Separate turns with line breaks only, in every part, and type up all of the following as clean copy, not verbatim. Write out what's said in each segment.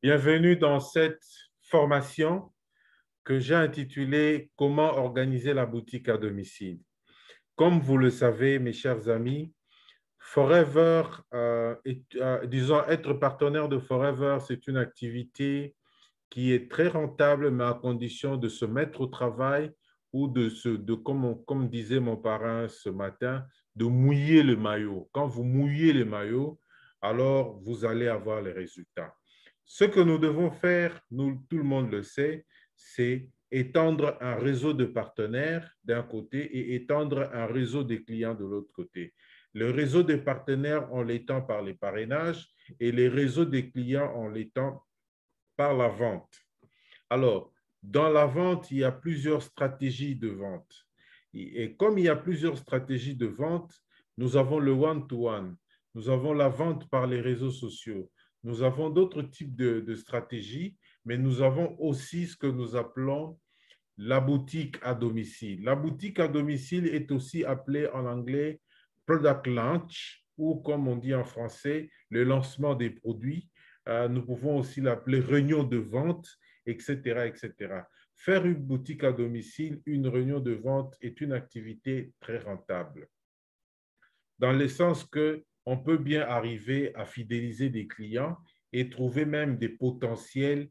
Bienvenue dans cette formation que j'ai intitulée Comment organiser la boutique à domicile. Comme vous le savez, mes chers amis, Forever, disons, être partenaire de Forever, c'est une activité qui est très rentable, mais à condition de se mettre au travail ou comme disait mon parrain ce matin, de mouiller le maillot. Quand vous mouillez le maillot, alors vous allez avoir les résultats. Ce que nous devons faire, nous, tout le monde le sait, c'est étendre un réseau de partenaires d'un côté et étendre un réseau de clients de l'autre côté. Le réseau des partenaires, on l'étend par les parrainages et les réseaux des clients, on l'étend par la vente. Alors, dans la vente, il y a plusieurs stratégies de vente. Et comme il y a plusieurs stratégies de vente, nous avons le one-to-one, nous avons la vente par les réseaux sociaux, nous avons d'autres types de stratégies, mais nous avons aussi ce que nous appelons la boutique à domicile. La boutique à domicile est aussi appelée en anglais product launch ou comme on dit en français, le lancement des produits. Nous pouvons aussi l'appeler réunion de vente, etc., etc. Faire une boutique à domicile, une réunion de vente est une activité très rentable, dans le sens que on peut bien arriver à fidéliser des clients et trouver même des potentiels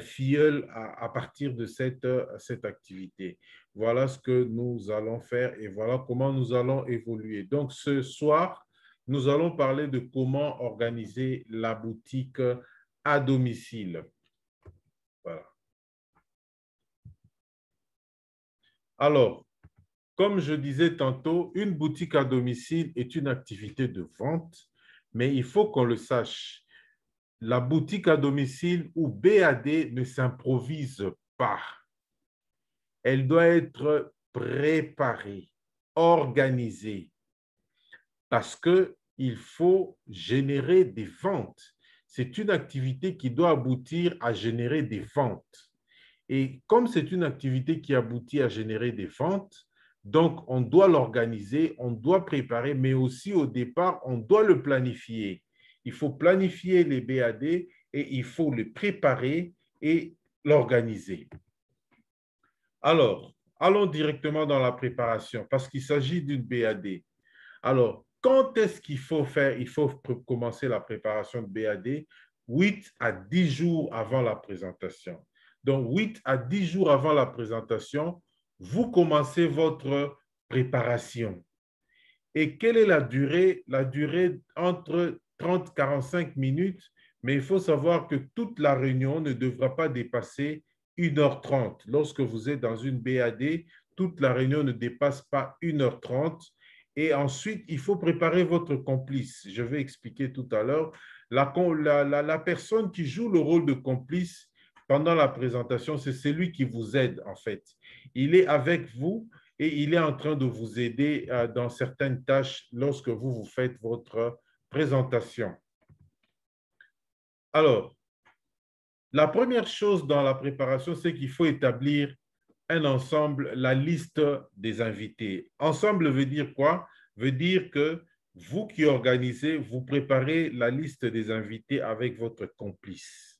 filleuls à partir de cette activité. Voilà ce que nous allons faire et voilà comment nous allons évoluer. Donc, ce soir, nous allons parler de comment organiser la boutique à domicile. Voilà. Alors, comme je disais tantôt, une boutique à domicile est une activité de vente, mais il faut qu'on le sache. La boutique à domicile ou BAD ne s'improvise pas. Elle doit être préparée, organisée, parce qu'il faut générer des ventes. C'est une activité qui doit aboutir à générer des ventes. Et comme c'est une activité qui aboutit à générer des ventes, donc on doit l'organiser, on doit préparer, mais aussi au départ, on doit le planifier. Il faut planifier les BAD et il faut le préparer et l'organiser. Alors, allons directement dans la préparation parce qu'il s'agit d'une BAD. Alors, quand est-ce qu'il faut faire? Il faut commencer la préparation de BAD 8 à 10 jours avant la présentation. Donc, 8 à 10 jours avant la présentation, vous commencez votre préparation. Et quelle est la durée? La durée entre 30 et 45 minutes, mais il faut savoir que toute la réunion ne devra pas dépasser 1h30. Lorsque vous êtes dans une BAD, toute la réunion ne dépasse pas 1h30. Et ensuite, il faut préparer votre complice. Je vais expliquer tout à l'heure. La personne qui joue le rôle de complice pendant la présentation, c'est celui qui vous aide en fait. Il est avec vous et il est en train de vous aider dans certaines tâches lorsque vous faites votre présentation. Alors, la première chose dans la préparation, c'est qu'il faut établir un ensemble, la liste des invités. Ensemble veut dire quoi? Veut dire que vous qui organisez, vous préparez la liste des invités avec votre complice.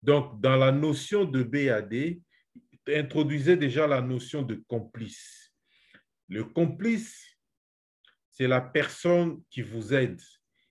Donc, dans la notion de BAD, introduisez déjà la notion de complice. Le complice, c'est la personne qui vous aide.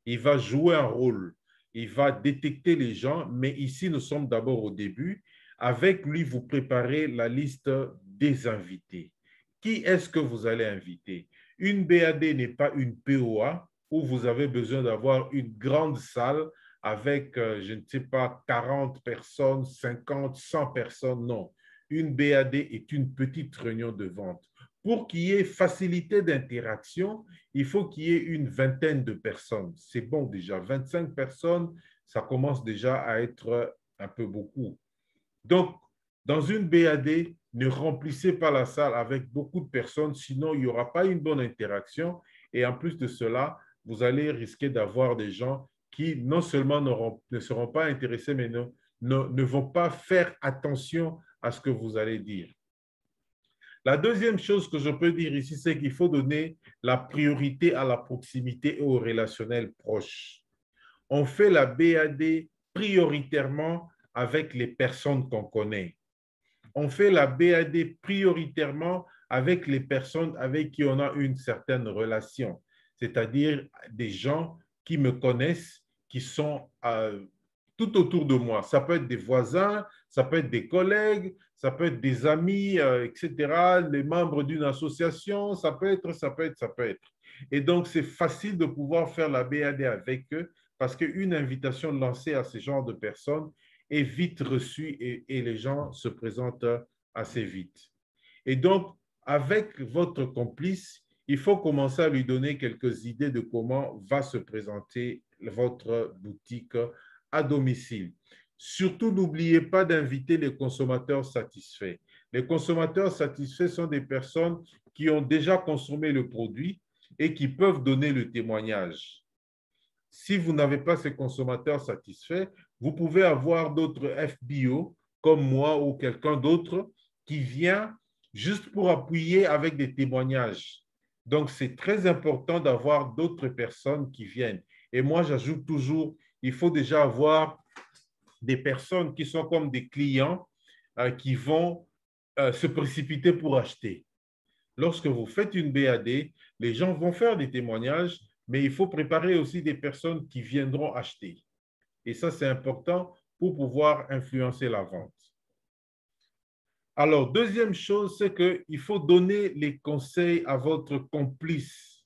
Il va jouer un rôle. Il va détecter les gens, mais ici, nous sommes d'abord au début. Avec lui, vous préparez la liste des invités. Qui est-ce que vous allez inviter? Une BAD n'est pas une POA où vous avez besoin d'avoir une grande salle avec, je ne sais pas, 40 personnes, 50, 100 personnes. Non. Une BAD est une petite réunion de vente. Pour qu'il y ait facilité d'interaction, il faut qu'il y ait une vingtaine de personnes. C'est bon déjà. 25 personnes, ça commence déjà à être un peu beaucoup. Donc, dans une BAD, ne remplissez pas la salle avec beaucoup de personnes, sinon il n'y aura pas une bonne interaction. Et en plus de cela, vous allez risquer d'avoir des gens qui non seulement ne seront pas intéressés, mais ne vont pas faire attention à ce que vous allez dire. La deuxième chose que je peux dire ici, c'est qu'il faut donner la priorité à la proximité et au relationnel proche. On fait la BAD prioritairement avec les personnes qu'on connaît. On fait la BAD prioritairement avec les personnes avec qui on a une certaine relation, c'est-à-dire des gens qui me connaissent, qui sont tout autour de moi. Ça peut être des voisins, ça peut être des collègues, ça peut être des amis, etc., les membres d'une association, ça peut être. Et donc, c'est facile de pouvoir faire la BAD avec eux parce qu'une invitation lancée à ce genre de personnes est vite reçue et les gens se présentent assez vite. Et donc, avec votre complice, il faut commencer à lui donner quelques idées de comment va se présenter votre boutique à domicile. Surtout, n'oubliez pas d'inviter les consommateurs satisfaits. Les consommateurs satisfaits sont des personnes qui ont déjà consommé le produit et qui peuvent donner le témoignage. Si vous n'avez pas ces consommateurs satisfaits, vous pouvez avoir d'autres FBO comme moi ou quelqu'un d'autre qui vient juste pour appuyer avec des témoignages. Donc, c'est très important d'avoir d'autres personnes qui viennent. Et moi, j'ajoute toujours, il faut déjà avoir des personnes qui sont comme des clients qui vont se précipiter pour acheter. Lorsque vous faites une BAD, les gens vont faire des témoignages, mais il faut préparer aussi des personnes qui viendront acheter. Et ça, c'est important pour pouvoir influencer la vente. Alors, deuxième chose, c'est qu'il faut donner les conseils à votre complice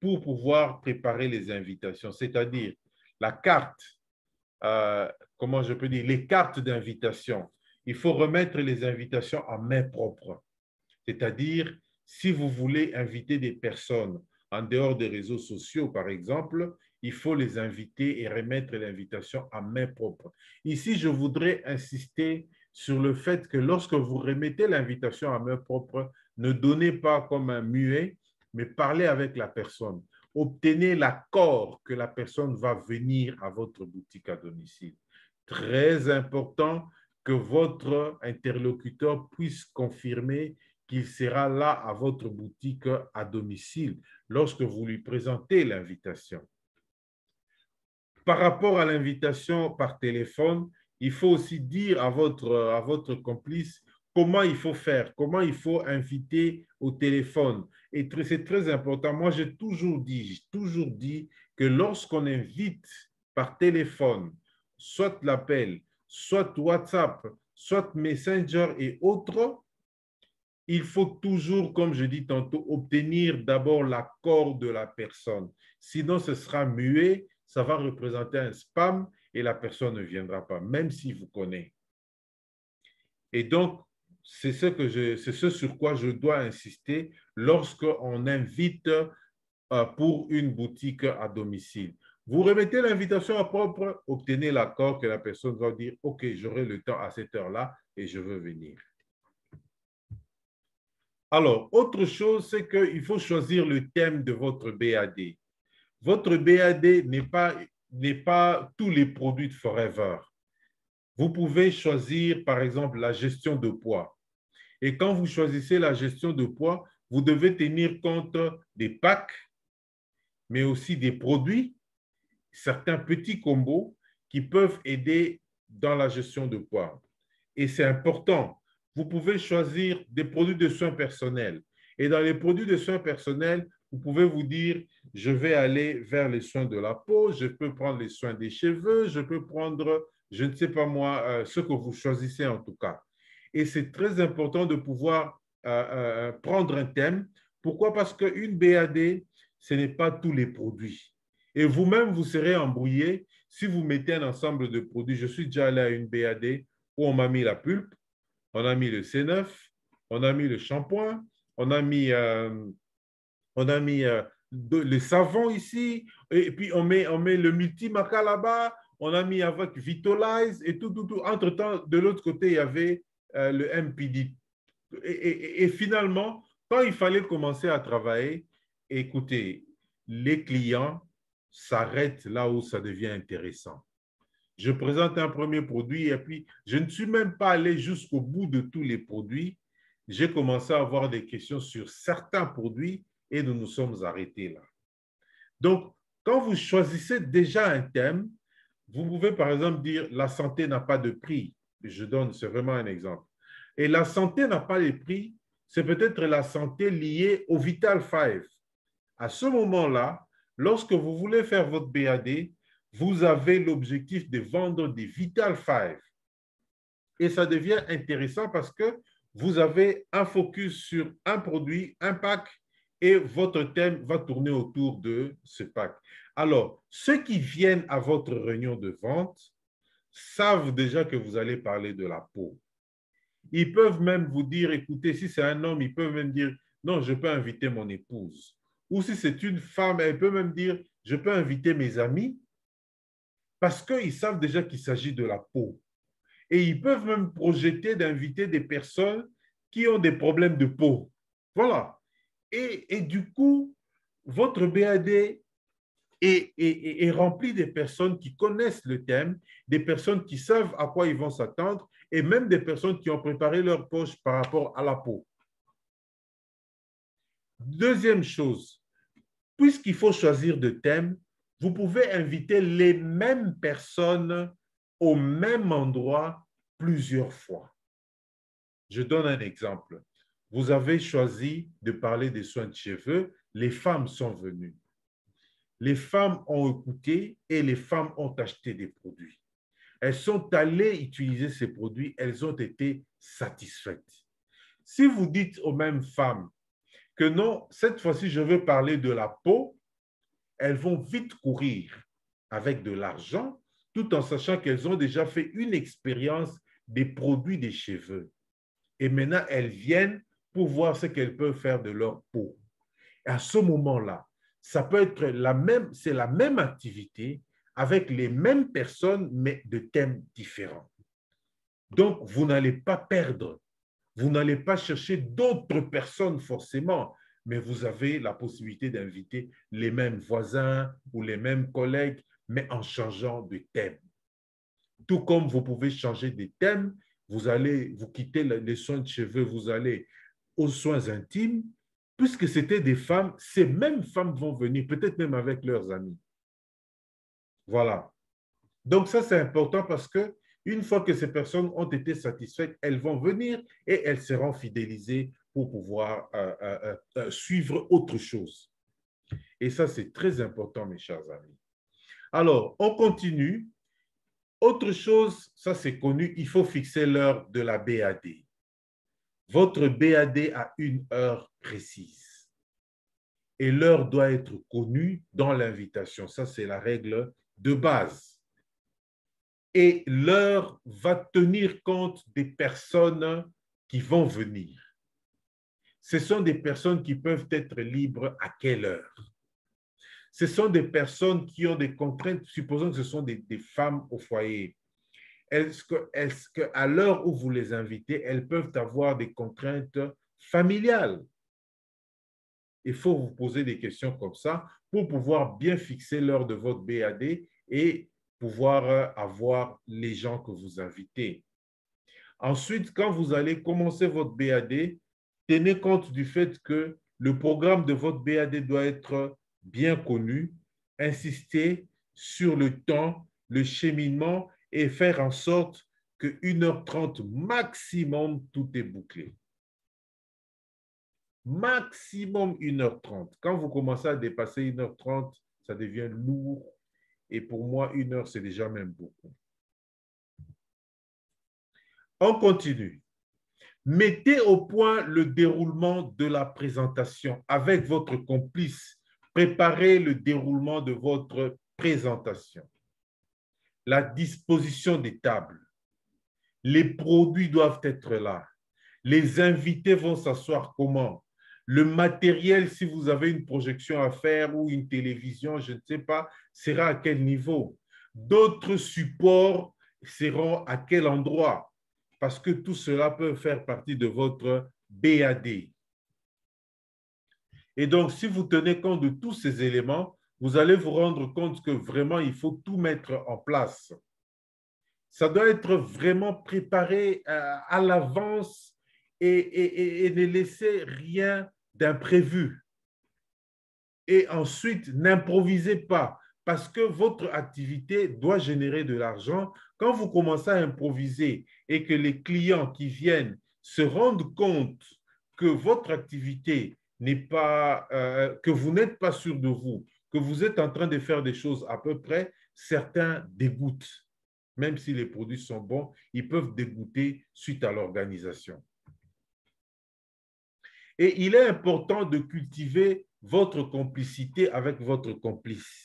pour pouvoir préparer les invitations, c'est-à-dire la carte, comment je peux dire, les cartes d'invitation. Il faut remettre les invitations en main propre, c'est-à-dire si vous voulez inviter des personnes en dehors des réseaux sociaux, par exemple, il faut les inviter et remettre l'invitation en main propre. Ici, je voudrais insister sur le fait que lorsque vous remettez l'invitation en main propre, ne donnez pas comme un muet, mais parlez avec la personne. Obtenez l'accord que la personne va venir à votre boutique à domicile. Très important que votre interlocuteur puisse confirmer qu'il sera là à votre boutique à domicile lorsque vous lui présentez l'invitation. Par rapport à l'invitation par téléphone, il faut aussi dire à votre complice comment il faut faire, comment il faut inviter au téléphone. Et c'est très important. Moi, j'ai toujours dit que lorsqu'on invite par téléphone, soit l'appel, soit WhatsApp, soit Messenger et autres, il faut toujours, comme je dis tantôt, obtenir d'abord l'accord de la personne. Sinon, ce sera muet, ça va représenter un spam et la personne ne viendra pas, même s'il vous connaît. Et donc, c'est ce sur quoi je dois insister lorsqu'on invite pour une boutique à domicile. Vous remettez l'invitation à propre, obtenez l'accord que la personne va dire « Ok, j'aurai le temps à cette heure-là et je veux venir ». Alors, autre chose, c'est qu'il faut choisir le thème de votre BAD. Votre BAD n'est pas tous les produits de Forever. Vous pouvez choisir, par exemple, la gestion de poids. Et quand vous choisissez la gestion de poids, vous devez tenir compte des packs, mais aussi des produits, certains petits combos qui peuvent aider dans la gestion de poids. Et c'est important. Vous pouvez choisir des produits de soins personnels. Et dans les produits de soins personnels, vous pouvez vous dire, je vais aller vers les soins de la peau, je peux prendre les soins des cheveux, je peux prendre, je ne sais pas moi, ce que vous choisissez en tout cas. Et c'est très important de pouvoir prendre un thème. Pourquoi? Parce qu'une BAD, ce n'est pas tous les produits. Et vous-même, vous serez embrouillé si vous mettez un ensemble de produits. Je suis déjà allé à une BAD où on m'a mis la pulpe, on a mis le C9, on a mis le shampoing, on a mis les savons ici, et puis on met le multimaca là-bas, on a mis avec Vitalize et tout. Entre-temps, de l'autre côté, il y avait le MPD. Et finalement, quand il fallait commencer à travailler, écoutez, les clients s'arrêtent là où ça devient intéressant. Je présente un premier produit et puis je ne suis même pas allé jusqu'au bout de tous les produits. J'ai commencé à avoir des questions sur certains produits et nous nous sommes arrêtés là. Donc, quand vous choisissez déjà un thème, Vous pouvez par exemple dire la santé n'a pas de prix. Je donne, c'est vraiment un exemple. Et la santé n'a pas de prix, c'est peut-être la santé liée au Vital 5. À ce moment-là, lorsque vous voulez faire votre BAD, vous avez l'objectif de vendre des Vital 5. Et ça devient intéressant parce que vous avez un focus sur un produit, un pack, et votre thème va tourner autour de ce pack. Alors, ceux qui viennent à votre réunion de vente savent déjà que vous allez parler de la peau. Ils peuvent même vous dire, écoutez, si c'est un homme, ils peuvent même dire, non, je peux inviter mon épouse. Ou si c'est une femme, elle peut même dire, je peux inviter mes amis, parce qu'ils savent déjà qu'il s'agit de la peau. Et ils peuvent même projeter d'inviter des personnes qui ont des problèmes de peau. Voilà. Et du coup, votre BAD est rempli de personnes qui connaissent le thème, des personnes qui savent à quoi ils vont s'attendre et même des personnes qui ont préparé leur poche par rapport à la peau. Deuxième chose, puisqu'il faut choisir de thème, vous pouvez inviter les mêmes personnes au même endroit plusieurs fois. Je donne un exemple. Vous avez choisi de parler des soins de cheveux, les femmes sont venues. Les femmes ont écouté et les femmes ont acheté des produits. Elles sont allées utiliser ces produits, elles ont été satisfaites. Si vous dites aux mêmes femmes que non, cette fois-ci, je veux parler de la peau, elles vont vite courir avec de l'argent, tout en sachant qu'elles ont déjà fait une expérience des produits des cheveux. Et maintenant, elles viennent pour voir ce qu'elles peuvent faire de leur peau. Et à ce moment-là, ça peut être c'est la même activité avec les mêmes personnes, mais de thèmes différents. Donc, vous n'allez pas perdre. Vous n'allez pas chercher d'autres personnes forcément, mais vous avez la possibilité d'inviter les mêmes voisins ou les mêmes collègues, mais en changeant de thème. Tout comme vous pouvez changer de thème, vous quittez les soins de cheveux, vous allez aux soins intimes, puisque c'était des femmes, ces mêmes femmes vont venir, peut-être même avec leurs amis. Voilà. Donc ça, c'est important parce que une fois que ces personnes ont été satisfaites, elles vont venir et elles seront fidélisées pour pouvoir suivre autre chose. Et ça, c'est très important, mes chers amis. Alors, on continue. Autre chose, ça c'est connu, il faut fixer l'heure de la BAD. Votre BAD a une heure précise. Et l'heure doit être connue dans l'invitation. Ça, c'est la règle de base. Et l'heure va tenir compte des personnes qui vont venir. Ce sont des personnes qui peuvent être libres à quelle heure? Ce sont des personnes qui ont des contraintes, supposons que ce sont des femmes au foyer. Est-ce qu'à l'heure où vous les invitez, elles peuvent avoir des contraintes familiales? Il faut vous poser des questions comme ça pour pouvoir bien fixer l'heure de votre BAD et pouvoir avoir les gens que vous invitez. Ensuite, quand vous allez commencer votre BAD, tenez compte du fait que le programme de votre BAD doit être bien connu, insistez sur le temps, le cheminement et faire en sorte que 1h30 maximum, tout est bouclé. Maximum 1h30. Quand vous commencez à dépasser 1h30, ça devient lourd. Et pour moi, 1 heure, c'est déjà même beaucoup. On continue. Mettez au point le déroulement de la présentation avec votre complice. Préparez le déroulement de votre présentation. La disposition des tables. Les produits doivent être là. Les invités vont s'asseoir comment? Le matériel, si vous avez une projection à faire ou une télévision, je ne sais pas, sera à quel niveau? D'autres supports seront à quel endroit? Parce que tout cela peut faire partie de votre BAD. Et donc, si vous tenez compte de tous ces éléments, vous allez vous rendre compte que vraiment, il faut tout mettre en place. Ça doit être vraiment préparé à l'avance et ne laisser rien d'imprévu. Et ensuite, n'improvisez pas. parce que votre activité doit générer de l'argent. Quand vous commencez à improviser et que les clients qui viennent se rendent compte que votre activité n'est pas, que vous n'êtes pas sûr de vous, que vous êtes en train de faire des choses à peu près, certains dégoûtent. Même si les produits sont bons, ils peuvent dégoûter suite à l'organisation. Et il est important de cultiver votre complicité avec votre complice.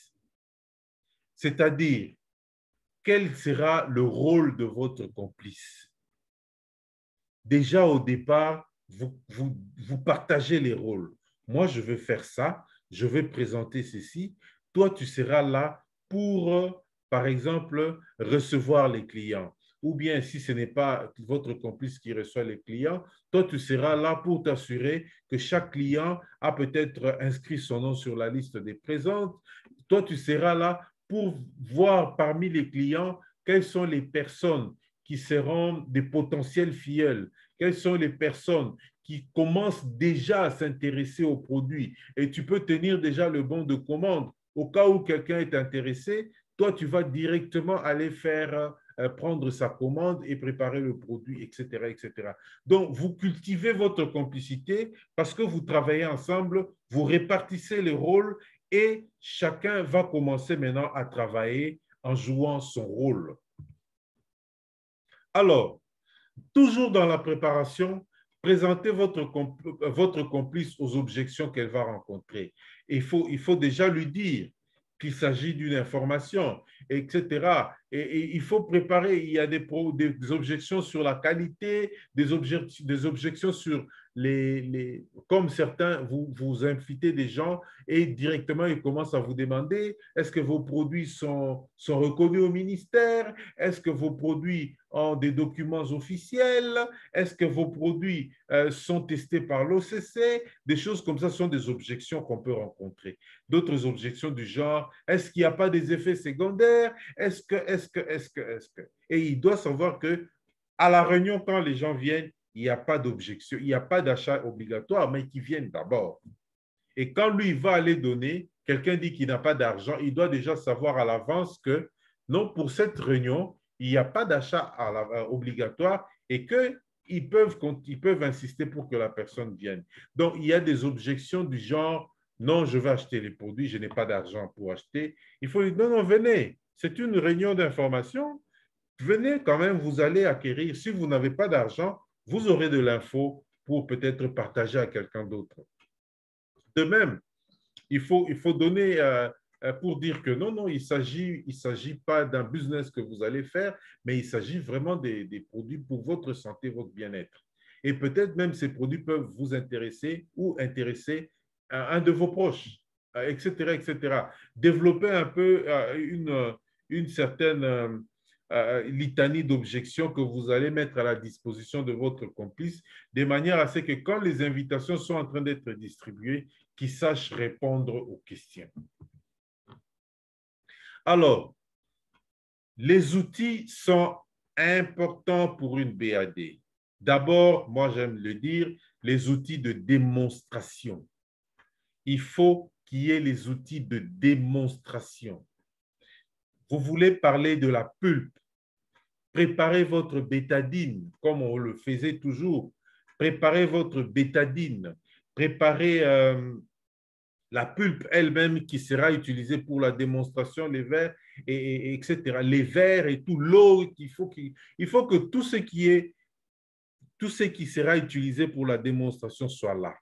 C'est-à-dire, quel sera le rôle de votre complice? Déjà au départ, vous partagez les rôles. Moi, je vais faire ça, je vais présenter ceci. Toi, tu seras là pour, par exemple, recevoir les clients. Ou bien, si ce n'est pas votre complice qui reçoit les clients, toi, tu seras là pour t'assurer que chaque client a peut-être inscrit son nom sur la liste des présentes. Toi, tu seras là pour voir parmi les clients quelles sont les personnes qui seront des potentiels filleuls, quelles sont les personnes qui commencent déjà à s'intéresser aux produits et tu peux tenir déjà le bon de commande. Au cas où quelqu'un est intéressé, toi, tu vas directement aller faire prendre sa commande et préparer le produit, etc., etc. Donc, vous cultivez votre complicité parce que vous travaillez ensemble, vous répartissez les rôles et chacun va commencer maintenant à travailler en jouant son rôle. Alors, toujours dans la préparation, présentez votre complice aux objections qu'elle va rencontrer. Il faut déjà lui dire qu'il s'agit d'une information, etc. Et il faut préparer, il y a des objections sur la qualité, des objections sur comme certains, vous invitez des gens et directement ils commencent à vous demander, est-ce que vos produits sont reconnus au ministère? Est-ce que vos produits ont des documents officiels? Est-ce que vos produits sont testés par l'OCC? Des choses comme ça sont des objections qu'on peut rencontrer. D'autres objections du genre, est-ce qu'il n'y a pas des effets secondaires? Est-ce que? Et il doit savoir que à la réunion, quand les gens viennent, il n'y a pas d'objection, il n'y a pas d'achat obligatoire, mais qu'ils viennent d'abord. Et quand lui il va aller donner, quelqu'un dit qu'il n'a pas d'argent, il doit déjà savoir à l'avance que non, pour cette réunion, il n'y a pas d'achat obligatoire et qu'ils peuvent insister pour que la personne vienne. Donc, il y a des objections du genre, non, je vais acheter les produits, je n'ai pas d'argent pour acheter. Il faut dire, non, non, venez, c'est une réunion d'information, venez quand même, vous allez acquérir. Si vous n'avez pas d'argent, vous aurez de l'info pour peut-être partager à quelqu'un d'autre. De même, il faut donner pour dire que non, non, il s'agit pas d'un business que vous allez faire, mais il s'agit vraiment des produits pour votre santé, votre bien-être. Et peut-être même ces produits peuvent vous intéresser ou intéresser un de vos proches, etc., etc. Développer un peu une certaine litanie d'objections que vous allez mettre à la disposition de votre complice, de manière à ce que quand les invitations sont en train d'être distribuées, qu'ils sachent répondre aux questions. Alors, les outils sont importants pour une BAD. D'abord, moi j'aime le dire, les outils de démonstration. Il faut qu'il y ait les outils de démonstration. Vous voulez parler de la pulpe, préparez votre bétadine, comme on le faisait toujours. Préparez votre bétadine, préparez la pulpe elle-même qui sera utilisée pour la démonstration, les verres, etc. Les verres et tout, l'eau, il faut que tout ce qui sera utilisé pour la démonstration soit là.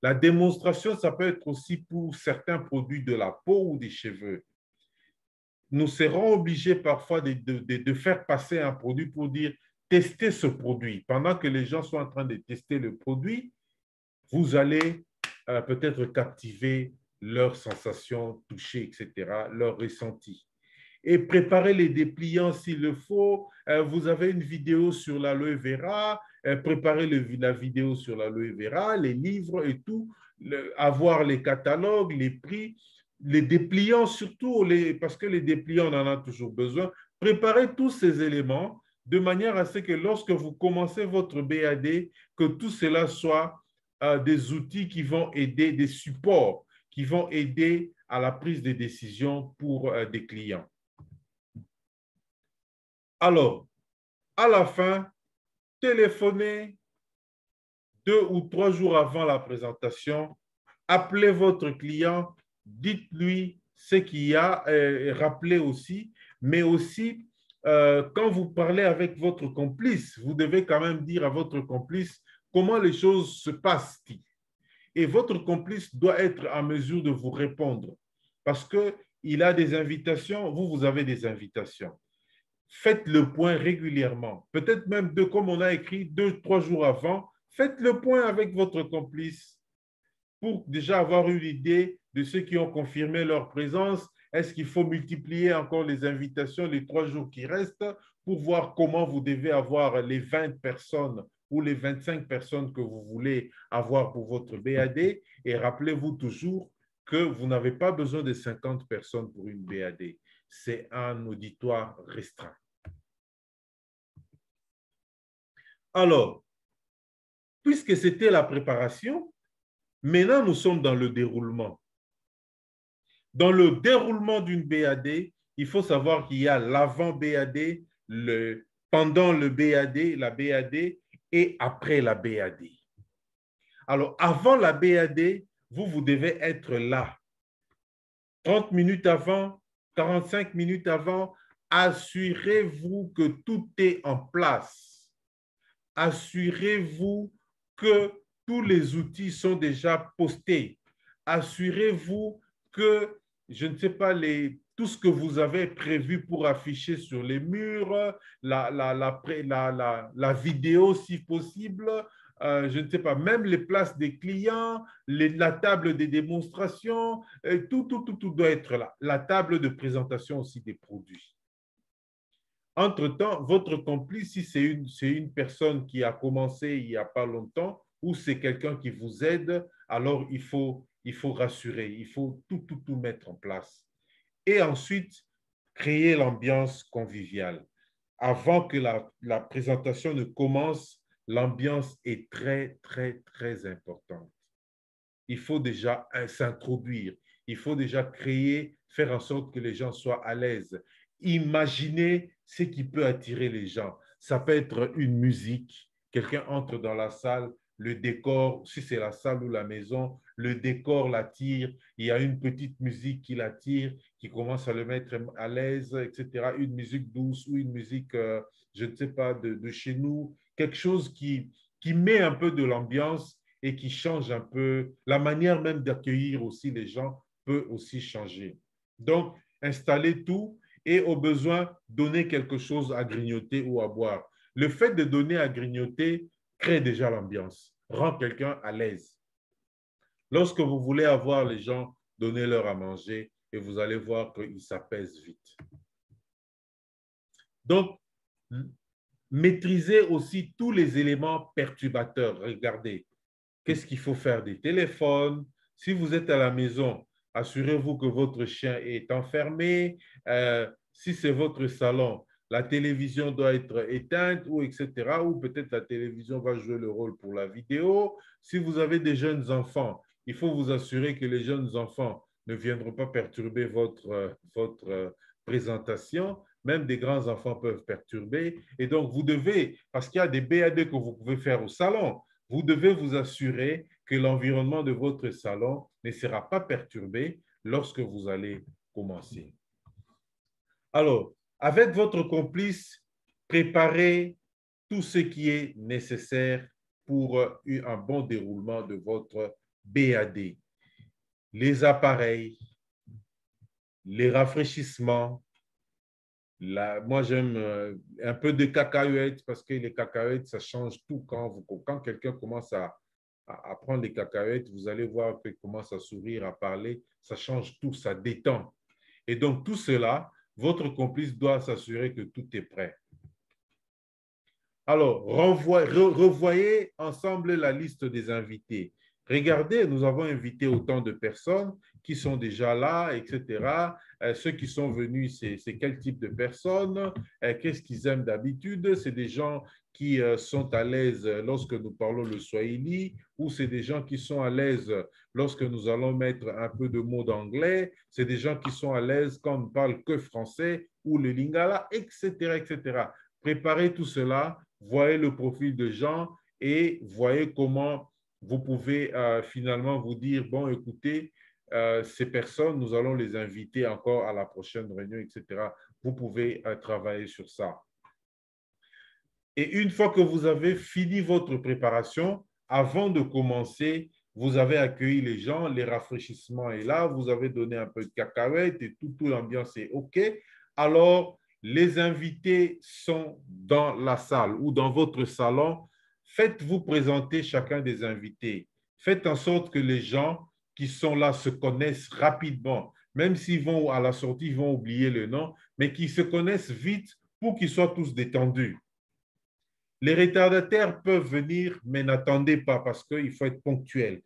La démonstration, ça peut être aussi pour certains produits de la peau ou des cheveux. Nous serons obligés parfois de faire passer un produit pour dire testez ce produit. Pendant que les gens sont en train de tester le produit, vous allez peut-être captiver leurs sensations, toucher, etc., leurs ressentis. Et préparer les dépliants s'il le faut. Vous avez une vidéo sur l'aloe vera, préparez la vidéo sur l'aloe vera, les livres et tout, avoir les catalogues, les prix, les dépliants surtout, parce que les dépliants, on en a toujours besoin. Préparez tous ces éléments de manière à ce que lorsque vous commencez votre BAD, que tout cela soit des outils qui vont aider, des supports qui vont aider à la prise de décision pour des clients. Alors, à la fin, téléphonez 2 ou 3 jours avant la présentation, appelez votre client, dites-lui ce qu'il y a, rappelez aussi, mais aussi, quand vous parlez avec votre complice, vous devez quand même dire à votre complice comment les choses se passent-ils. Et votre complice doit être en mesure de vous répondre parce qu'il a des invitations, vous avez des invitations. Faites le point régulièrement, peut-être même comme on a écrit 2 ou 3 jours avant, faites le point avec votre complice pour déjà avoir une idée de ceux qui ont confirmé leur présence. Est-ce qu'il faut multiplier encore les invitations les 3 jours qui restent pour voir comment vous devez avoir les 20 personnes ou les 25 personnes que vous voulez avoir pour votre BAD? Et rappelez-vous toujours que vous n'avez pas besoin de 50 personnes pour une BAD. C'est un auditoire restreint. Alors, puisque c'était la préparation, maintenant nous sommes dans le déroulement. Dans le déroulement d'une BAD, il faut savoir qu'il y a l'avant-BAD, pendant le BAD, la BAD et après la BAD. Alors, avant la BAD, vous devez être là. 30 minutes avant, 45 minutes avant, assurez-vous que tout est en place. Assurez-vous que tous les outils sont déjà postés. Assurez-vous que, je ne sais pas, tout ce que vous avez prévu pour afficher sur les murs, la vidéo si possible, je ne sais pas, même les places des clients, la table des démonstrations, tout doit être là. La table de présentation aussi des produits. Entre-temps, votre complice, si c'est une personne qui a commencé il n'y a pas longtemps ou c'est quelqu'un qui vous aide, alors il faut rassurer, il faut tout mettre en place. Et ensuite, créer l'ambiance conviviale. Avant que la présentation ne commence, l'ambiance est très, très, très importante. Il faut déjà s'introduire, il faut déjà créer, faire en sorte que les gens soient à l'aise. Imaginez ce qui peut attirer les gens. Ça peut être une musique, quelqu'un entre dans la salle, le décor, si c'est la salle ou la maison, le décor l'attire, il y a une petite musique qui l'attire, qui commence à le mettre à l'aise, etc. Une musique douce ou une musique, je ne sais pas, de chez nous, quelque chose qui met un peu de l'ambiance et qui change un peu, la manière même d'accueillir aussi les gens peut aussi changer. Donc, installer tout et au besoin, donner quelque chose à grignoter ou à boire. Le fait de donner à grignoter crée déjà l'ambiance, rend quelqu'un à l'aise. Lorsque vous voulez avoir les gens, donnez-leur à manger et vous allez voir qu'ils s'apaisent vite. Donc, maîtrisez aussi tous les éléments perturbateurs. Regardez, qu'est-ce qu'il faut faire des téléphones? Si vous êtes à la maison, assurez-vous que votre chien est enfermé. Si c'est votre salon, la télévision doit être éteinte ou etc. Ou peut-être la télévision va jouer le rôle pour la vidéo. Si vous avez des jeunes enfants, il faut vous assurer que les jeunes enfants ne viendront pas perturber votre présentation. Même des grands enfants peuvent perturber. Et donc, vous devez, parce qu'il y a des BAD que vous pouvez faire au salon, vous devez vous assurer que l'environnement de votre salon ne sera pas perturbé lorsque vous allez commencer. Alors, avec votre complice, préparez tout ce qui est nécessaire pour un bon déroulement de votre BAD. Les appareils, les rafraîchissements. Moi, j'aime un peu de cacahuètes parce que les cacahuètes, ça change tout. Quand quelqu'un commence à prendre les cacahuètes, vous allez voir qu'il commence à sourire, à parler, ça change tout, ça détend. Et donc, tout cela, votre complice doit s'assurer que tout est prêt. Alors, revoyez ensemble la liste des invités. Regardez, nous avons invité autant de personnes qui sont déjà là, etc. Ceux qui sont venus, c'est quel type de personnes? Qu'est-ce qu'ils aiment d'habitude? C'est des gens qui sont à l'aise lorsque nous parlons le swahili, ou c'est des gens qui sont à l'aise lorsque nous allons mettre un peu de mots d'anglais, c'est des gens qui sont à l'aise quand on ne parle que français ou le lingala, etc., etc. Préparez tout cela, voyez le profil de gens et voyez comment vous pouvez finalement vous dire, bon, écoutez, ces personnes, nous allons les inviter encore à la prochaine réunion, etc. Vous pouvez travailler sur ça. Et une fois que vous avez fini votre préparation, avant de commencer, vous avez accueilli les gens, les rafraîchissements est là, vous avez donné un peu de cacahuètes et tout l'ambiance est OK. Alors, les invités sont dans la salle ou dans votre salon. Faites-vous présenter chacun des invités. Faites en sorte que les gens qui sont là se connaissent rapidement. Même s'ils vont à la sortie, ils vont oublier le nom, mais qu'ils se connaissent vite pour qu'ils soient tous détendus. Les retardataires peuvent venir, mais n'attendez pas parce qu'il faut être ponctuel.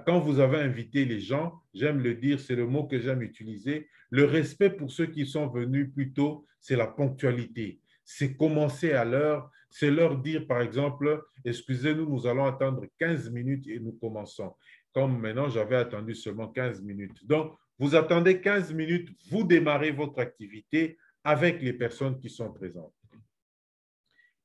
Quand vous avez invité les gens, j'aime le dire, c'est le mot que j'aime utiliser, le respect pour ceux qui sont venus plus tôt, c'est la ponctualité. C'est commencer à l'heure, c'est leur dire, par exemple, excusez-nous, nous allons attendre 15 minutes et nous commençons. Comme maintenant, j'avais attendu seulement 15 minutes. Donc, vous attendez 15 minutes, vous démarrez votre activité avec les personnes qui sont présentes.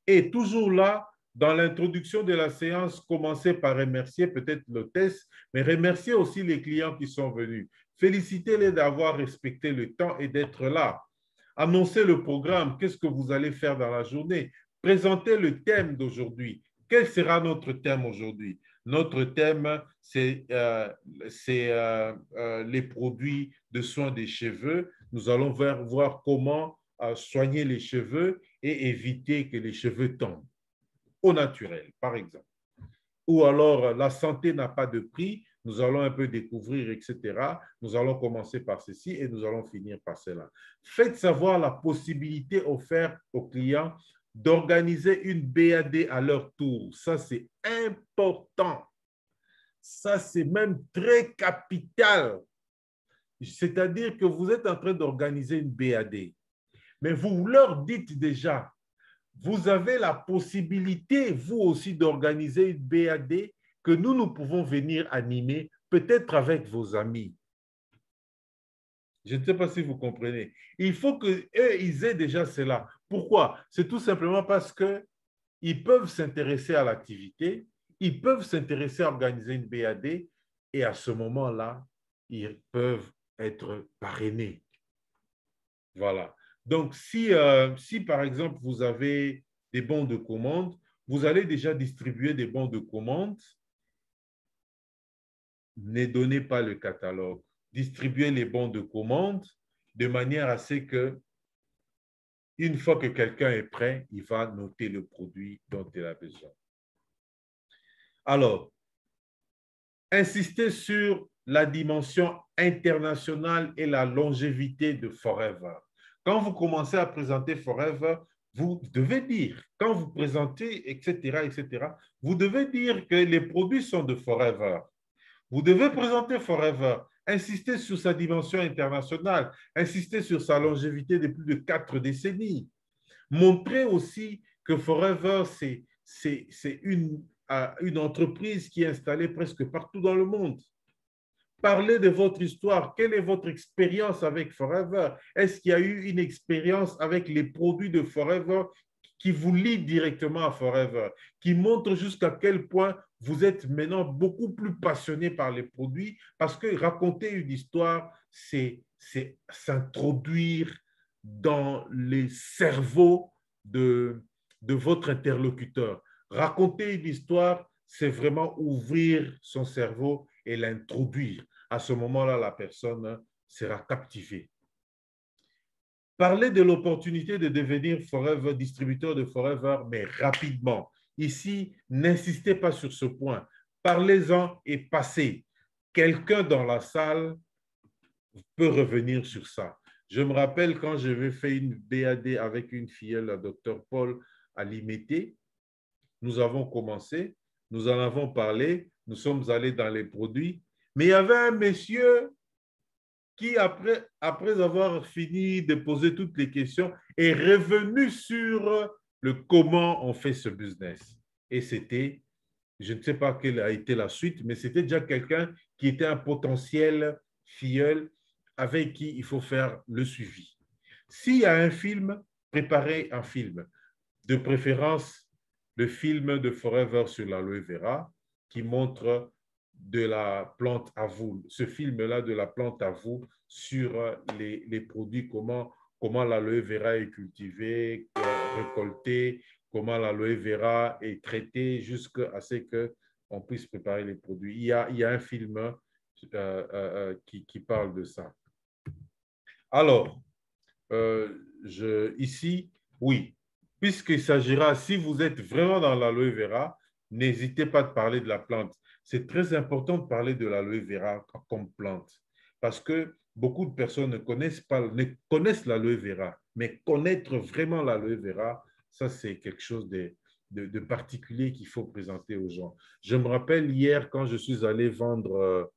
Et toujours là, dans l'introduction de la séance, commencez par remercier peut-être l'hôtesse, mais remercier aussi les clients qui sont venus. Félicitez-les d'avoir respecté le temps et d'être là. Annoncez le programme, qu'est-ce que vous allez faire dans la journée. Présentez le thème d'aujourd'hui. Quel sera notre thème aujourd'hui? Notre thème, c'est les produits de soins des cheveux. Nous allons voir comment soigner les cheveux et éviter que les cheveux tombent au naturel, par exemple. Ou alors, la santé n'a pas de prix, nous allons un peu découvrir, etc. Nous allons commencer par ceci et nous allons finir par cela. Faites savoir la possibilité offerte aux clients d'organiser une BAD à leur tour. Ça, c'est important. Ça, c'est même très capital. C'est-à-dire que vous êtes en train d'organiser une BAD. Mais vous leur dites déjà, vous avez la possibilité, vous aussi, d'organiser une BAD que nous pouvons venir animer, peut-être avec vos amis. Je ne sais pas si vous comprenez. Il faut qu'eux, ils aient déjà cela. Pourquoi? C'est tout simplement parce qu'ils peuvent s'intéresser à l'activité, ils peuvent s'intéresser à organiser une BAD et à ce moment-là, ils peuvent être parrainés. Voilà. Donc, si par exemple, vous avez des bons de commande, vous allez déjà distribuer des bons de commande. Ne donnez pas le catalogue. Distribuez les bons de commande de manière à ce que, une fois que quelqu'un est prêt, il va noter le produit dont il a besoin. Alors, insistez sur la dimension internationale et la longévité de Forever. Quand vous commencez à présenter Forever, vous devez dire, quand vous présentez, etc., etc., vous devez dire que les produits sont de Forever. Vous devez présenter Forever, insister sur sa dimension internationale, insister sur sa longévité de plus de 4 décennies. Montrer aussi que Forever, c'est une entreprise qui est installée presque partout dans le monde. Parlez de votre histoire. Quelle est votre expérience avec Forever? Est-ce qu'il y a eu une expérience avec les produits de Forever qui vous lie directement à Forever, qui montre jusqu'à quel point vous êtes maintenant beaucoup plus passionné par les produits, parce que raconter une histoire, c'est s'introduire dans les cerveaux de votre interlocuteur. Raconter une histoire, c'est vraiment ouvrir son cerveau et l'introduire. À ce moment-là, la personne sera captivée. Parlez de l'opportunité de devenir Forever, distributeur de Forever, mais rapidement. Ici, n'insistez pas sur ce point. Parlez-en et passez. Quelqu'un dans la salle peut revenir sur ça. Je me rappelle quand j'avais fait une BAD avec une filleule, le docteur Paul, à Limété, nous avons commencé, nous en avons parlé, nous sommes allés dans les produits, mais il y avait un monsieur qui, après avoir fini de poser toutes les questions, est revenu sur le comment on fait ce business. Et c'était, je ne sais pas quelle a été la suite, mais c'était déjà quelqu'un qui était un potentiel filleul avec qui il faut faire le suivi. S'il y a un film, préparez un film. De préférence, le film de Forever sur l'aloe vera qui montre de la plante à vous, ce film-là de la plante à vous sur les produits, comment l'aloe vera est cultivée, récoltée, comment l'aloe vera est traitée jusqu'à ce qu'on puisse préparer les produits. Il y a un film qui parle de ça. Alors, ici, oui, puisqu'il s'agira, si vous êtes vraiment dans l'aloe vera, n'hésitez pas à parler de la plante. C'est très important de parler de l'aloe vera comme plante parce que beaucoup de personnes ne connaissent l'aloe vera, mais connaître vraiment l'aloe vera, ça c'est quelque chose de particulier qu'il faut présenter aux gens. Je me rappelle hier quand je suis allé vendre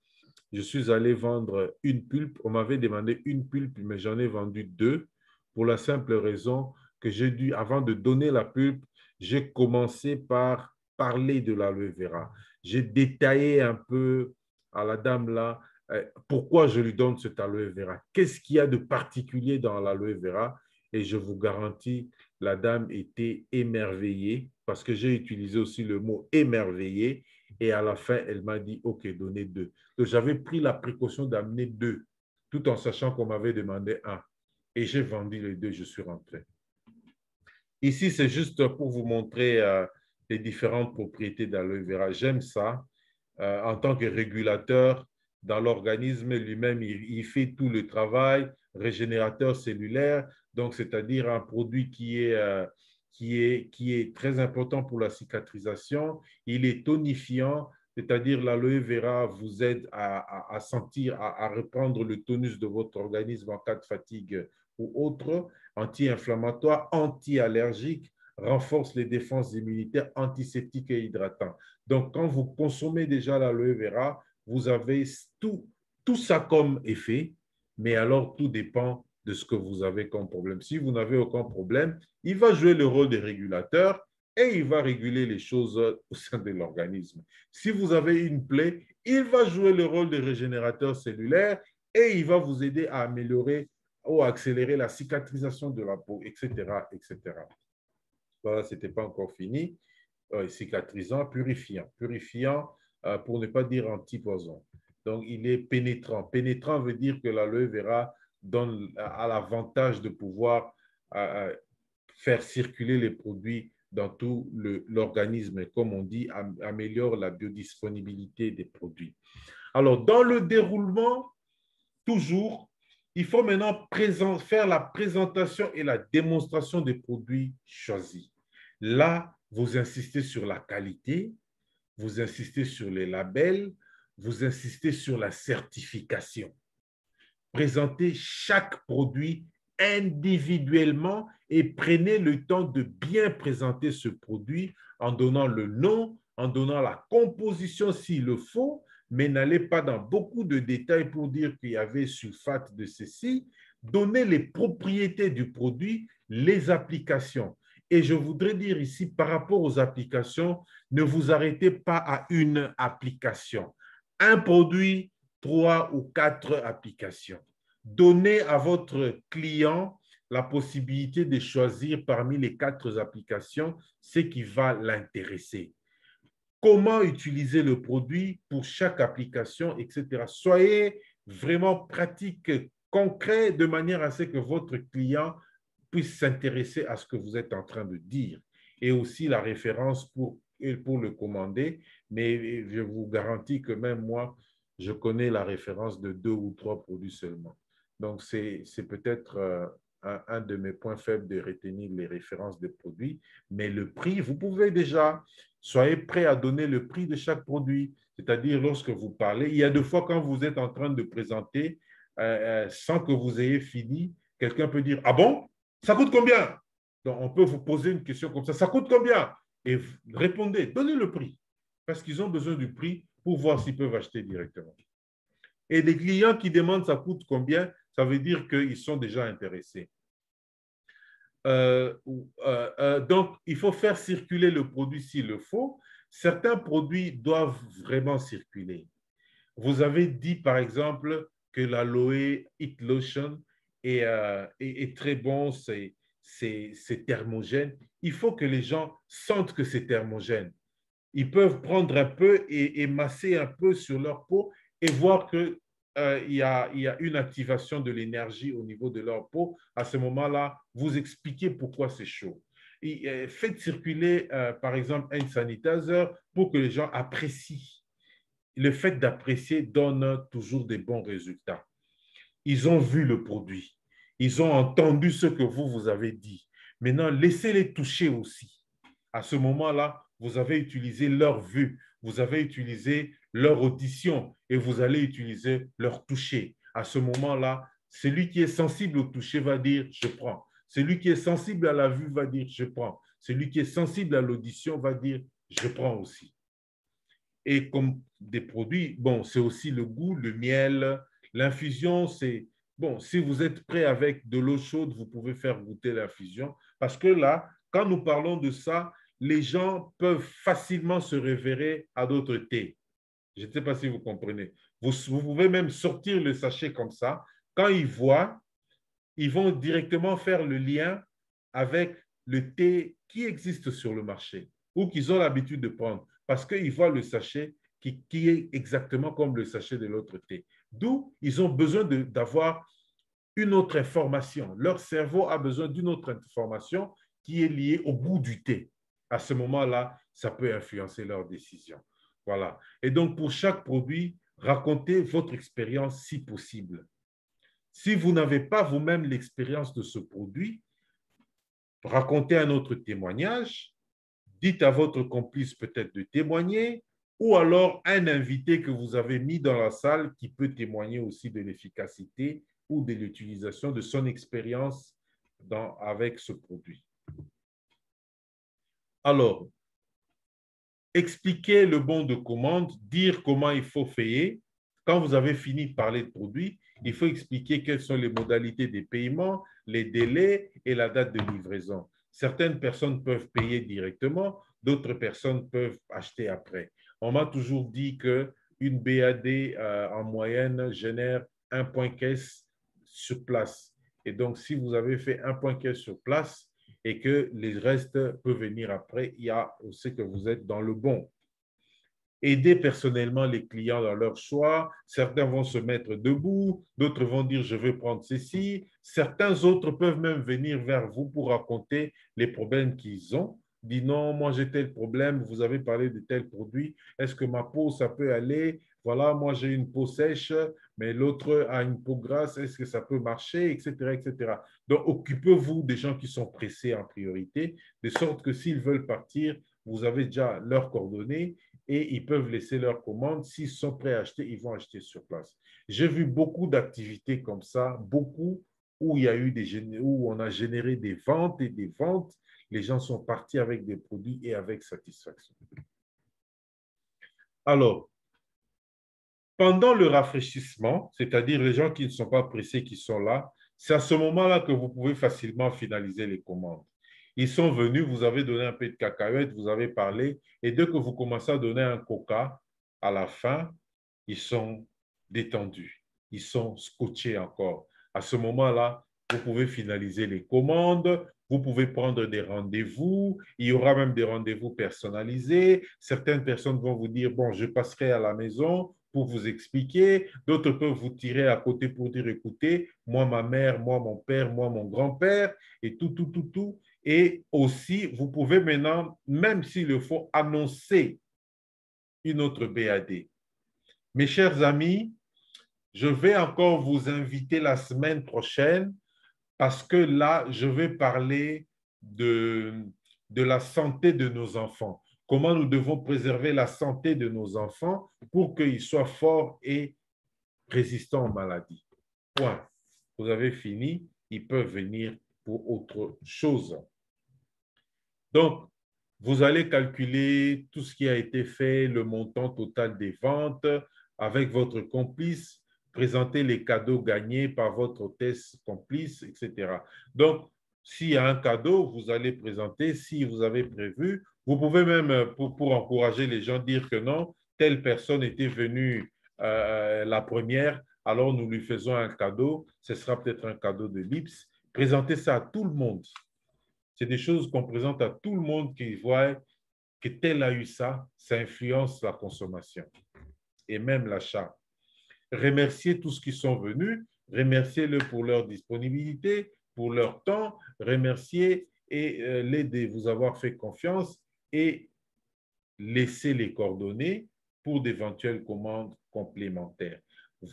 une pulpe. On m'avait demandé une pulpe, mais j'en ai vendu deux pour la simple raison que j'ai dû, avant de donner la pulpe, j'ai commencé par parler de l'aloe vera. J'ai détaillé un peu à la dame là pourquoi je lui donne cet aloe vera. Qu'est-ce qu'il y a de particulier dans l'aloe vera? Et je vous garantis, la dame était émerveillée parce que j'ai utilisé aussi le mot émerveillé. Et à la fin, elle m'a dit, OK, donnez deux. Donc, j'avais pris la précaution d'amener deux, tout en sachant qu'on m'avait demandé un. Et j'ai vendu les deux, je suis rentré. Ici, c'est juste pour vous montrer les différentes propriétés d'aloe vera. J'aime ça. En tant que régulateur, dans l'organisme lui-même, il fait tout le travail, régénérateur cellulaire, donc c'est-à-dire un produit qui est très important pour la cicatrisation. Il est tonifiant, c'est-à-dire l'aloe vera vous aide à sentir, à reprendre le tonus de votre organisme en cas de fatigue ou autre, anti-inflammatoire, anti-allergique, renforce les défenses immunitaires, antiseptiques et hydratants. Donc, quand vous consommez déjà l'aloe vera, vous avez tout ça comme effet, mais alors tout dépend de ce que vous avez comme problème. Si vous n'avez aucun problème, il va jouer le rôle de régulateur et il va réguler les choses au sein de l'organisme. Si vous avez une plaie, il va jouer le rôle de régénérateur cellulaire et il va vous aider à améliorer ou à accélérer la cicatrisation de la peau, etc., etc. Voilà, ce n'était pas encore fini. Cicatrisant, purifiant. Purifiant, pour ne pas dire anti-poison. Donc, il est pénétrant. Pénétrant veut dire que l'aloe vera a l'avantage de pouvoir faire circuler les produits dans tout l'organisme. Comme on dit, améliore la biodisponibilité des produits. Alors, dans le déroulement, toujours, il faut maintenant faire la présentation et la démonstration des produits choisis. Là, vous insistez sur la qualité, vous insistez sur les labels, vous insistez sur la certification. Présentez chaque produit individuellement et prenez le temps de bien présenter ce produit en donnant le nom, en donnant la composition s'il le faut, mais n'allez pas dans beaucoup de détails pour dire qu'il y avait sulfate de ceci. Donnez les propriétés du produit, les applications. Et je voudrais dire ici, par rapport aux applications, ne vous arrêtez pas à une application. Un produit, 3 ou 4 applications. Donnez à votre client la possibilité de choisir parmi les 4 applications ce qui va l'intéresser. Comment utiliser le produit pour chaque application, etc. Soyez vraiment pratique, concret, de manière à ce que votre client puisse s'intéresser à ce que vous êtes en train de dire. Et aussi la référence pour le commander. Mais je vous garantis que même moi, je connais la référence de 2 ou 3 produits seulement. Donc, c'est peut-être un de mes points faibles de retenir les références des produits. Mais le prix, vous pouvez déjà, soyez prêt à donner le prix de chaque produit. C'est-à-dire, lorsque vous parlez, il y a des fois quand vous êtes en train de présenter, sans que vous ayez fini, quelqu'un peut dire, ah bon, ça coûte combien? Donc, on peut vous poser une question comme ça coûte combien? Et répondez, donnez le prix. Parce qu'ils ont besoin du prix pour voir s'ils peuvent acheter directement. Et les clients qui demandent ça coûte combien, ça veut dire qu'ils sont déjà intéressés. Donc, il faut faire circuler le produit s'il le faut. Certains produits doivent vraiment circuler. Vous avez dit, par exemple, que l'aloe Heat Lotion est très bon, c'est thermogène. Il faut que les gens sentent que c'est thermogène. Ils peuvent prendre un peu et masser un peu sur leur peau et voir qu'il y a une activation de l'énergie au niveau de leur peau. À ce moment-là, vous expliquez pourquoi c'est chaud. Et, faites circuler, par exemple, un sanitizer pour que les gens apprécient. Le fait d'apprécier donne toujours des bons résultats. Ils ont vu le produit. Ils ont entendu ce que vous avez dit. Maintenant, laissez-les toucher aussi. À ce moment-là, vous avez utilisé leur vue, vous avez utilisé leur audition et vous allez utiliser leur toucher. À ce moment-là, celui qui est sensible au toucher va dire « je prends ». Celui qui est sensible à la vue va dire « je prends ». Celui qui est sensible à l'audition va dire « je prends aussi ». Et comme des produits, bon, c'est aussi le goût, le miel, l'infusion, c'est, bon, si vous êtes prêt avec de l'eau chaude, vous pouvez faire goûter l'infusion. Parce que là, quand nous parlons de ça, les gens peuvent facilement se référer à d'autres thés. Je ne sais pas si vous comprenez. Vous pouvez même sortir le sachet comme ça. Quand ils voient, ils vont directement faire le lien avec le thé qui existe sur le marché ou qu'ils ont l'habitude de prendre parce qu'ils voient le sachet qui est exactement comme le sachet de l'autre thé. D'où ils ont besoin d'avoir une autre information. Leur cerveau a besoin d'une autre information qui est liée au goût du thé. À ce moment-là, ça peut influencer leur décision. Voilà. Et donc, pour chaque produit, racontez votre expérience si possible. Si vous n'avez pas vous-même l'expérience de ce produit, racontez un autre témoignage, dites à votre complice peut-être de témoigner, ou alors un invité que vous avez mis dans la salle qui peut témoigner aussi de l'efficacité ou de l'utilisation de son expérience avec ce produit. Alors, expliquer le bon de commande, dire comment il faut payer. Quand vous avez fini de parler de produit, il faut expliquer quelles sont les modalités des paiements, les délais et la date de livraison. Certaines personnes peuvent payer directement, d'autres personnes peuvent acheter après. On m'a toujours dit qu'une BAD en moyenne génère un point caisse sur place. Et donc, si vous avez fait un point caisse sur place, et que les restes peuvent venir après, il y a aussi que vous êtes dans le bon. Aider personnellement les clients dans leur choix. Certains vont se mettre debout, d'autres vont dire je veux prendre ceci. Certains autres peuvent même venir vers vous pour raconter les problèmes qu'ils ont. Dis non, moi j'ai tel problème, vous avez parlé de tel produit, est-ce que ma peau ça peut aller? Voilà, moi j'ai une peau sèche, mais l'autre a une peau grasse, est-ce que ça peut marcher, etc., etc. Donc occupez-vous des gens qui sont pressés en priorité, de sorte que s'ils veulent partir, vous avez déjà leurs coordonnées et ils peuvent laisser leur commande. S'ils sont prêts à acheter, ils vont acheter sur place. J'ai vu beaucoup d'activités comme ça, beaucoup où il y a eu où on a généré des ventes et des ventes. Les gens sont partis avec des produits et avec satisfaction. Alors, pendant le rafraîchissement, c'est-à-dire les gens qui ne sont pas pressés, qui sont là, c'est à ce moment-là que vous pouvez facilement finaliser les commandes. Ils sont venus, vous avez donné un peu de cacahuètes, vous avez parlé, et dès que vous commencez à donner un coca, à la fin, ils sont détendus, ils sont scotchés encore. À ce moment-là, vous pouvez finaliser les commandes, vous pouvez prendre des rendez-vous, il y aura même des rendez-vous personnalisés. Certaines personnes vont vous dire, bon, je passerai à la maison pour vous expliquer. D'autres peuvent vous tirer à côté pour dire, écoutez, moi, ma mère, moi, mon père, moi, mon grand-père, et tout, tout, tout, tout. Et aussi, vous pouvez maintenant, même s'il le faut, annoncer une autre BAD. Mes chers amis, je vais encore vous inviter la semaine prochaine parce que là, je vais parler de la santé de nos enfants. Comment nous devons préserver la santé de nos enfants pour qu'ils soient forts et résistants aux maladies. Point. Vous avez fini, ils peuvent venir pour autre chose. Donc, Vous allez calculer tout ce qui a été fait, le montant total des ventes avec votre complice, présenter les cadeaux gagnés par votre hôtesse complice, etc. Donc, s'il y a un cadeau, vous allez présenter, si vous avez prévu, vous pouvez même, pour encourager les gens, dire que non, telle personne était venue la première, alors nous lui faisons un cadeau, ce sera peut-être un cadeau de l'IPS. Présentez ça à tout le monde. C'est des choses qu'on présente à tout le monde qui voit que tel a eu ça, ça influence la consommation et même l'achat. Remerciez tous ceux qui sont venus, remerciez-les pour leur disponibilité, pour leur temps, remerciez et les de vous avoir fait confiance et laissez les coordonnées pour d'éventuelles commandes complémentaires.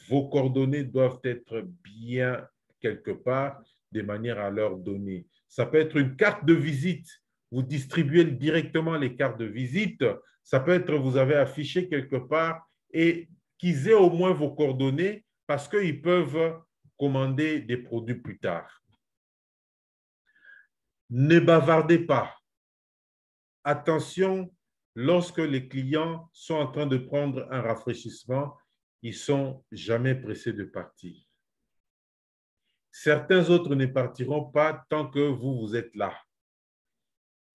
Vos coordonnées doivent être bien quelque part de manière à leur donner. Ça peut être une carte de visite. Vous distribuez directement les cartes de visite. Ça peut être, vous avez affiché quelque part et qu'ils aient au moins vos coordonnées parce qu'ils peuvent commander des produits plus tard. Ne bavardez pas. Attention, lorsque les clients sont en train de prendre un rafraîchissement, ils ne sont jamais pressés de partir. Certains autres ne partiront pas tant que vous êtes là.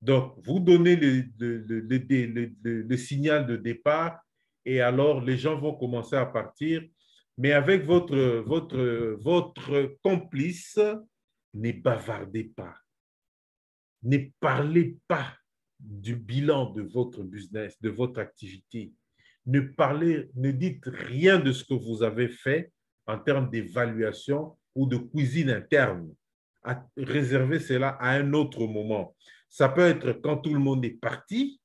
Donc, vous donnez le signal de départ et alors les gens vont commencer à partir. Mais avec votre complice, ne bavardez pas. Ne parlez pas du bilan de votre business, de votre activité. Ne dites rien de ce que vous avez fait en termes d'évaluation ou de cuisine interne. Réservez cela à un autre moment. Ça peut être quand tout le monde est parti,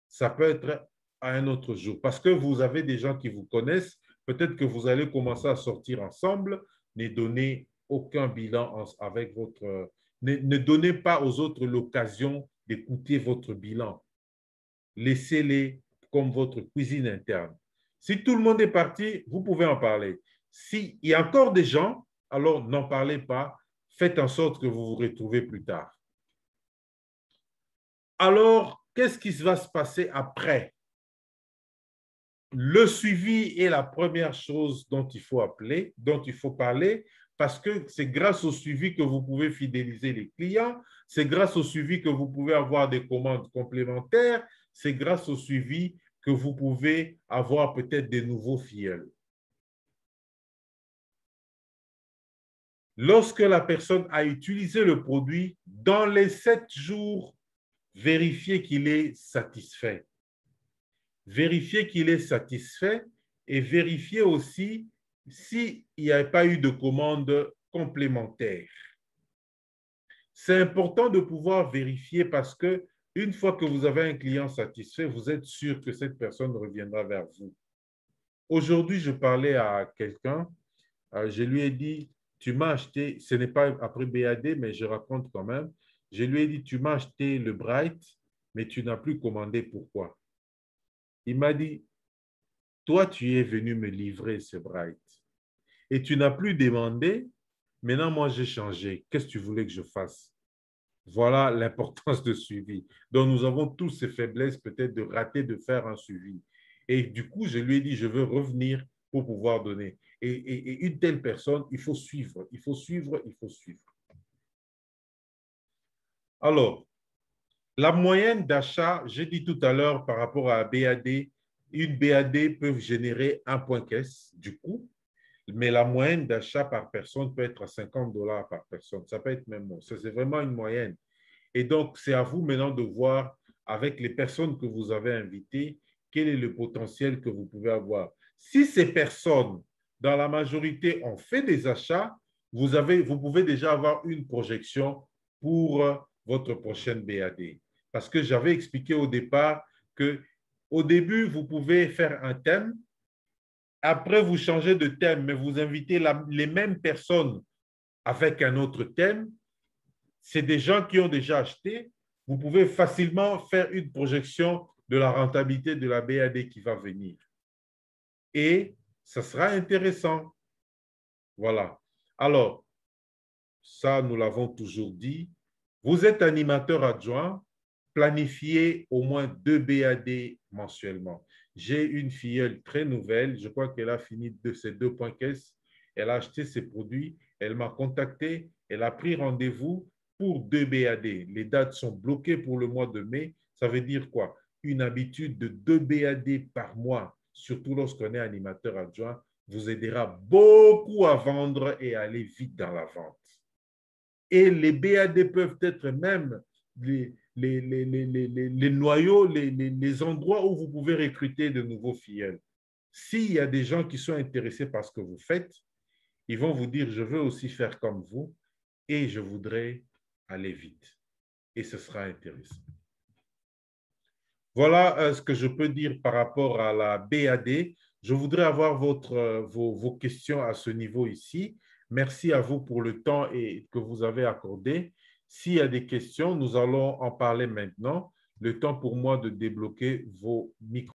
ça peut être à un autre jour. Parce que vous avez des gens qui vous connaissent, peut-être que vous allez commencer à sortir ensemble, ne donnez aucun bilan avec votre... Ne donnez pas aux autres l'occasion d'écouter votre bilan. Laissez-les comme votre cuisine interne. Si tout le monde est parti, vous pouvez en parler. S'il y a encore des gens, alors n'en parlez pas. Faites en sorte que vous vous retrouvez plus tard. Alors, qu'est-ce qui va se passer après? Le suivi est la première chose dont il faut parler, parce que c'est grâce au suivi que vous pouvez fidéliser les clients, c'est grâce au suivi que vous pouvez avoir des commandes complémentaires, c'est grâce au suivi que vous pouvez avoir peut-être des nouveaux filleuls. Lorsque la personne a utilisé le produit, dans les 7 jours, vérifiez qu'il est satisfait. Vérifiez qu'il est satisfait et vérifiez aussi s'il n'y a pas eu de commande complémentaire. C'est important de pouvoir vérifier parce que une fois que vous avez un client satisfait, vous êtes sûr que cette personne reviendra vers vous. Aujourd'hui, je parlais à quelqu'un, je lui ai dit, tu m'as acheté, ce n'est pas après BAD, mais je raconte quand même, je lui ai dit, tu m'as acheté le Bright, mais tu n'as plus commandé, pourquoi? Il m'a dit, toi, tu es venu me livrer ce Bright et tu n'as plus demandé. Maintenant, moi, j'ai changé. Qu'est-ce que tu voulais que je fasse? Voilà l'importance de suivi. Donc, nous avons tous ces faiblesses, peut-être de rater de faire un suivi. Et du coup, je lui ai dit, je veux revenir pour pouvoir donner. Et une telle personne, il faut suivre, il faut suivre, il faut suivre. Alors, la moyenne d'achat, j'ai dit tout à l'heure par rapport à BAD, une BAD peut générer un point caisse du coup, mais la moyenne d'achat par personne peut être à 50 $ par personne. Ça peut être même moins. C'est vraiment une moyenne. Et donc, c'est à vous maintenant de voir avec les personnes que vous avez invitées, quel est le potentiel que vous pouvez avoir. Si ces personnes, dans la majorité, ont fait des achats, vous pouvez déjà avoir une projection pour votre prochaine BAD. Parce que j'avais expliqué au départ que au début, vous pouvez faire un thème. Après, vous changez de thème, mais vous invitez les mêmes personnes avec un autre thème. C'est des gens qui ont déjà acheté. Vous pouvez facilement faire une projection de la rentabilité de la BAD qui va venir. Et ça sera intéressant. Voilà. Alors, ça, nous l'avons toujours dit. Vous êtes animateur adjoint. planifiez au moins 2 BAD mensuellement. J'ai une filleule très nouvelle, je crois qu'elle a fini de ses 2 points caisse, elle a acheté ses produits, elle m'a contacté, elle a pris rendez-vous pour 2 BAD. Les dates sont bloquées pour le mois de mai. Ça veut dire quoi? Une habitude de 2 BAD par mois, surtout lorsqu'on est animateur adjoint, vous aidera beaucoup à vendre et à aller vite dans la vente. Et les BAD peuvent être même les noyaux, les endroits où vous pouvez recruter de nouveaux filleuls. S'il y a des gens qui sont intéressés par ce que vous faites, ils vont vous dire, je veux aussi faire comme vous et je voudrais aller vite. Et ce sera intéressant. Voilà ce que je peux dire par rapport à la BAD. Je voudrais avoir vos questions à ce niveau ici. Merci à vous pour le temps que vous avez accordé. S'il y a des questions, nous allons en parler maintenant. Le temps pour moi de débloquer vos micros.